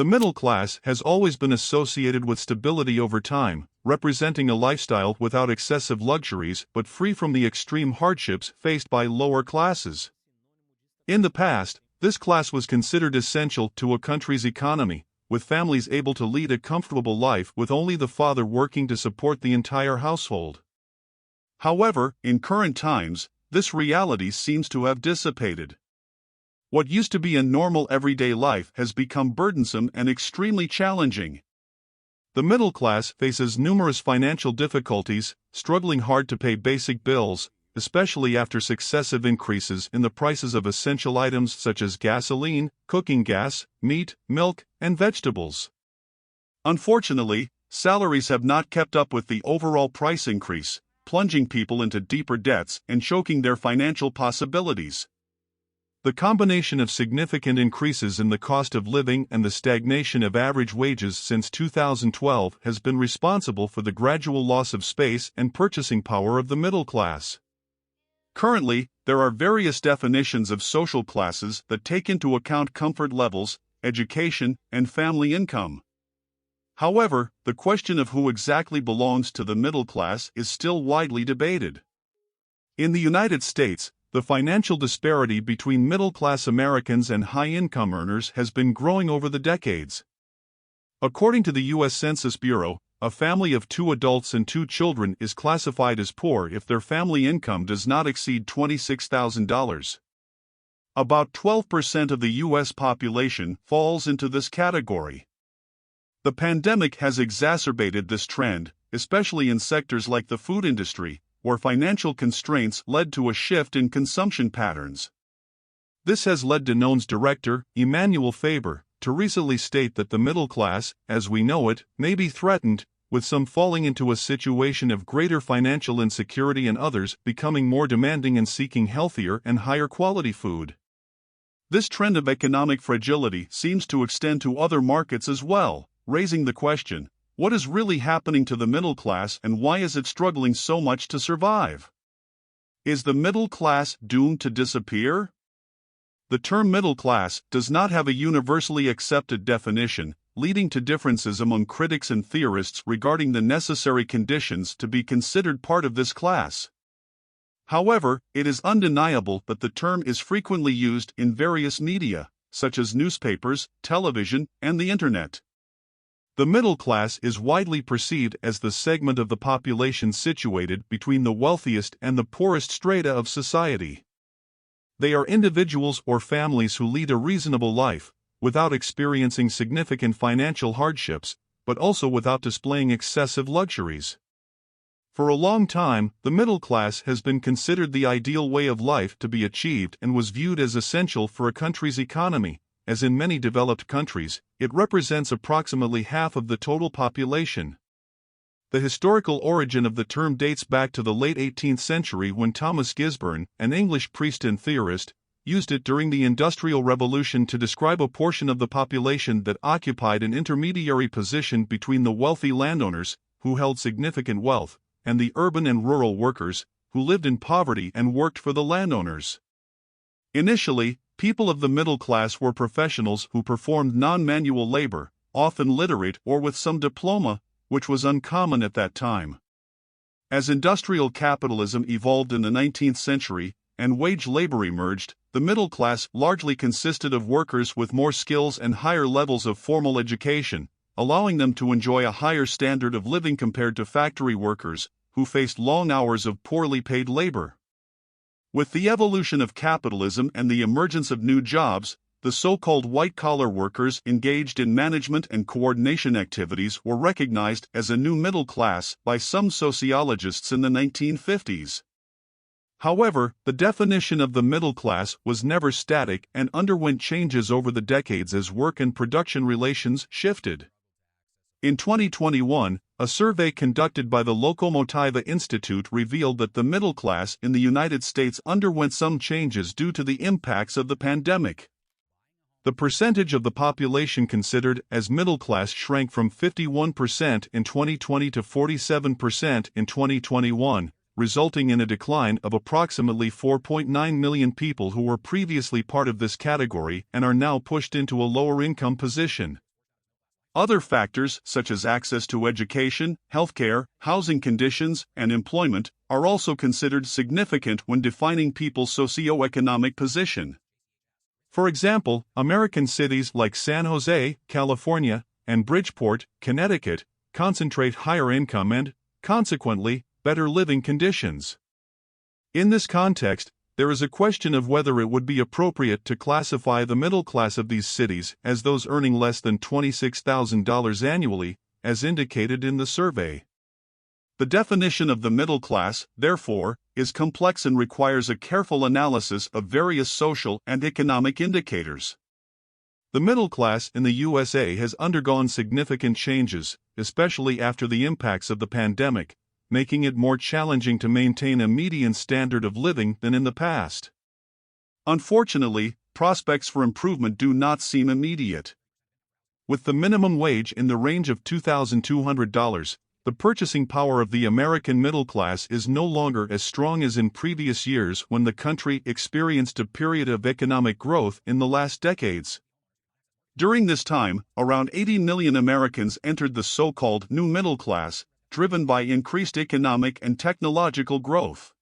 The middle class has always been associated with stability over time, representing a lifestyle without excessive luxuries but free from the extreme hardships faced by lower classes. In the past, this class was considered essential to a country's economy, with families able to lead a comfortable life with only the father working to support the entire household. However, in current times, this reality seems to have dissipated. What used to be a normal everyday life has become burdensome and extremely challenging. The middle class faces numerous financial difficulties, struggling hard to pay basic bills, especially after successive increases in the prices of essential items such as gasoline, cooking gas, meat, milk, and vegetables. Unfortunately, salaries have not kept up with the overall price increase, plunging people into deeper debts and choking their financial possibilities. The combination of significant increases in the cost of living and the stagnation of average wages since 2012 has been responsible for the gradual loss of space and purchasing power of the middle class. Currently, there are various definitions of social classes that take into account comfort levels, education, and family income. However, the question of who exactly belongs to the middle class is still widely debated. In the United States, the financial disparity between middle-class Americans and high-income earners has been growing over the decades. According to the U.S. Census Bureau, a family of 2 adults and 2 children is classified as poor if their family income does not exceed $26,000. About 12% of the U.S. population falls into this category. The pandemic has exacerbated this trend, especially in sectors like the food industry, where financial constraints led to a shift in consumption patterns. This has led Danone's director, Emmanuel Faber, to recently state that the middle class, as we know it, may be threatened, with some falling into a situation of greater financial insecurity and others becoming more demanding and seeking healthier and higher quality food. This trend of economic fragility seems to extend to other markets as well, raising the question, what is really happening to the middle class and why is it struggling so much to survive? Is the middle class doomed to disappear? The term middle class does not have a universally accepted definition, leading to differences among critics and theorists regarding the necessary conditions to be considered part of this class. However, it is undeniable that the term is frequently used in various media, such as newspapers, television, and the Internet. The middle class is widely perceived as the segment of the population situated between the wealthiest and the poorest strata of society. They are individuals or families who lead a reasonable life, without experiencing significant financial hardships, but also without displaying excessive luxuries. For a long time, the middle class has been considered the ideal way of life to be achieved and was viewed as essential for a country's economy. As in many developed countries, it represents approximately half of the total population. The historical origin of the term dates back to the late 18th century when Thomas Gisborne, an English priest and theorist, used it during the Industrial Revolution to describe a portion of the population that occupied an intermediary position between the wealthy landowners, who held significant wealth, and the urban and rural workers, who lived in poverty and worked for the landowners. Initially, people of the middle class were professionals who performed non-manual labor, often literate or with some diploma, which was uncommon at that time. As industrial capitalism evolved in the 19th century, and wage labor emerged, the middle class largely consisted of workers with more skills and higher levels of formal education, allowing them to enjoy a higher standard of living compared to factory workers, who faced long hours of poorly paid labor. With the evolution of capitalism and the emergence of new jobs, the so-called white-collar workers engaged in management and coordination activities were recognized as a new middle class by some sociologists in the 1950s. However, the definition of the middle class was never static and underwent changes over the decades as work and production relations shifted. In 2021, a survey conducted by the Lokomotiva Institute revealed that the middle class in the United States underwent some changes due to the impacts of the pandemic. The percentage of the population considered as middle class shrank from 51% in 2020 to 47% in 2021, resulting in a decline of approximately 4.9 million people who were previously part of this category and are now pushed into a lower income position. Other factors, such as access to education, healthcare, housing conditions, and employment, are also considered significant when defining people's socioeconomic position. For example, American cities like San Jose, California, and Bridgeport, Connecticut, concentrate higher income and, consequently, better living conditions. In this context, there is a question of whether it would be appropriate to classify the middle class of these cities as those earning less than $26,000 annually, as indicated in the survey. The definition of the middle class, therefore, is complex and requires a careful analysis of various social and economic indicators. The middle class in the USA has undergone significant changes, especially after the impacts of the pandemic, making it more challenging to maintain a median standard of living than in the past. Unfortunately, prospects for improvement do not seem immediate. With the minimum wage in the range of $2,200, the purchasing power of the American middle class is no longer as strong as in previous years when the country experienced a period of economic growth in the last decades. During this time, around 80 million Americans entered the so-called new middle class, driven by increased economic and technological growth.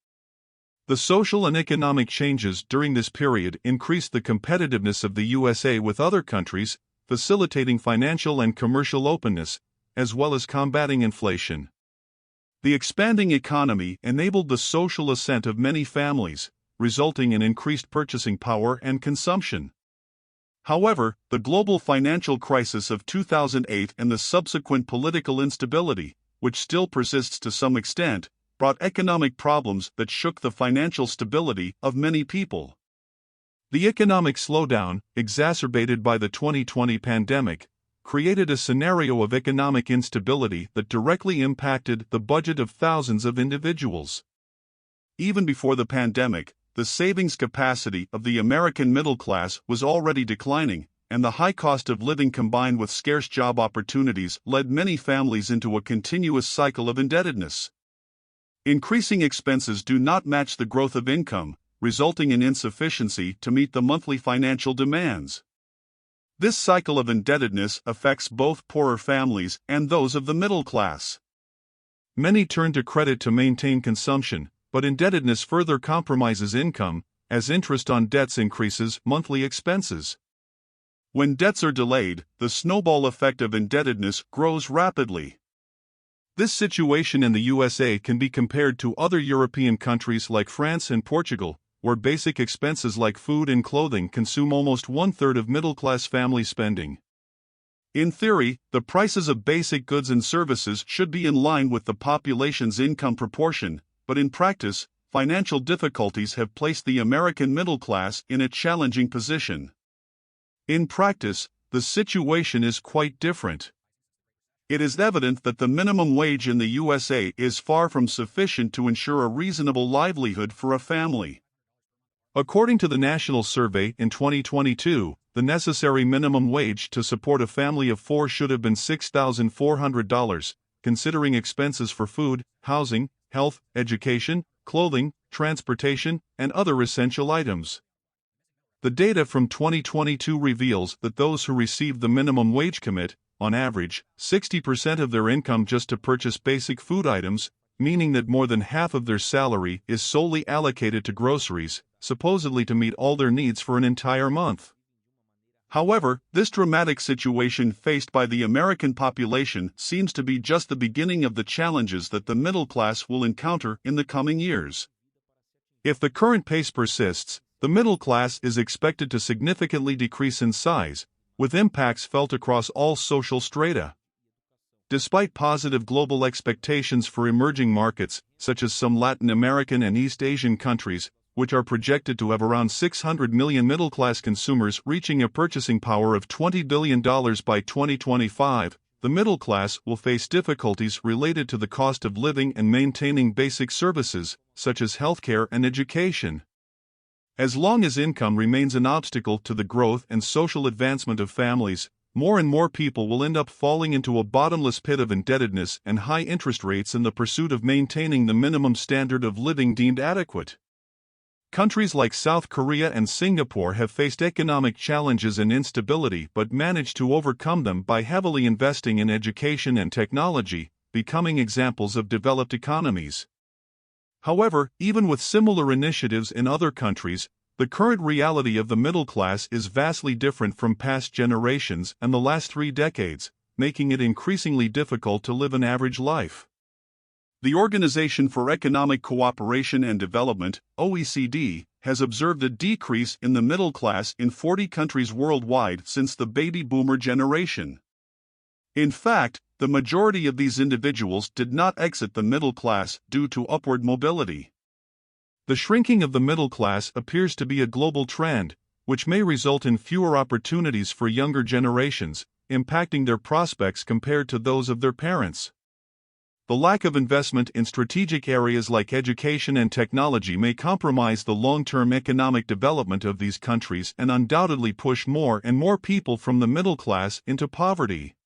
The social and economic changes during this period increased the competitiveness of the USA with other countries, facilitating financial and commercial openness, as well as combating inflation. The expanding economy enabled the social ascent of many families, resulting in increased purchasing power and consumption. However, the global financial crisis of 2008 and the subsequent political instability, which still persists to some extent, brought economic problems that shook the financial stability of many people. The economic slowdown, exacerbated by the 2020 pandemic, created a scenario of economic instability that directly impacted the budget of thousands of individuals. Even before the pandemic, the savings capacity of the American middle class was already declining, and the high cost of living combined with scarce job opportunities led many families into a continuous cycle of indebtedness. Increasing expenses do not match the growth of income, resulting in insufficiency to meet the monthly financial demands. This cycle of indebtedness affects both poorer families and those of the middle class. Many turn to credit to maintain consumption, but indebtedness further compromises income, as interest on debts increases monthly expenses. When debts are delayed, the snowball effect of indebtedness grows rapidly. This situation in the USA can be compared to other European countries like France and Portugal, where basic expenses like food and clothing consume almost one-third of middle-class family spending. In theory, the prices of basic goods and services should be in line with the population's income proportion, but in practice, financial difficulties have placed the American middle class in a challenging position. In practice, the situation is quite different. It is evident that the minimum wage in the USA is far from sufficient to ensure a reasonable livelihood for a family. According to the National Survey in 2022, the necessary minimum wage to support a family of four should have been $6,400, considering expenses for food, housing, health, education, clothing, transportation, and other essential items. The data from 2022 reveals that those who receive the minimum wage commit, on average, 60% of their income just to purchase basic food items, meaning that more than half of their salary is solely allocated to groceries, supposedly to meet all their needs for an entire month. However, this dramatic situation faced by the American population seems to be just the beginning of the challenges that the middle class will encounter in the coming years. If the current pace persists, the middle class is expected to significantly decrease in size, with impacts felt across all social strata. Despite positive global expectations for emerging markets, such as some Latin American and East Asian countries, which are projected to have around 600 million middle-class consumers reaching a purchasing power of $20 billion by 2025, the middle class will face difficulties related to the cost of living and maintaining basic services, such as healthcare and education. As long as income remains an obstacle to the growth and social advancement of families, more and more people will end up falling into a bottomless pit of indebtedness and high interest rates in the pursuit of maintaining the minimum standard of living deemed adequate. Countries like South Korea and Singapore have faced economic challenges and instability but managed to overcome them by heavily investing in education and technology, becoming examples of developed economies. However, even with similar initiatives in other countries, the current reality of the middle class is vastly different from past generations and the last 3 decades, making it increasingly difficult to live an average life. The Organization for Economic Cooperation and Development, OECD, has observed a decrease in the middle class in 40 countries worldwide since the baby boomer generation. In fact, the majority of these individuals did not exit the middle class due to upward mobility. The shrinking of the middle class appears to be a global trend, which may result in fewer opportunities for younger generations, impacting their prospects compared to those of their parents. The lack of investment in strategic areas like education and technology may compromise the long-term economic development of these countries and undoubtedly push more and more people from the middle class into poverty.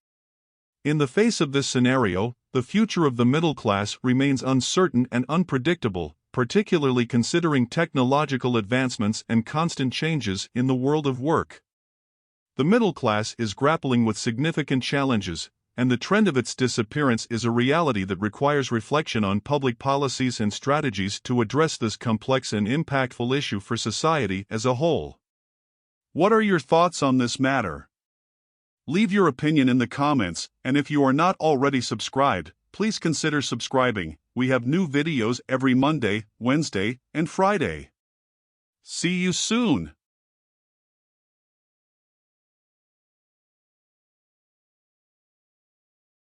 In the face of this scenario, the future of the middle class remains uncertain and unpredictable, particularly considering technological advancements and constant changes in the world of work. The middle class is grappling with significant challenges, and the trend of its disappearance is a reality that requires reflection on public policies and strategies to address this complex and impactful issue for society as a whole. What are your thoughts on this matter? Leave your opinion in the comments, and if you are not already subscribed, please consider subscribing. We have new videos every Monday, Wednesday, and Friday. See you soon!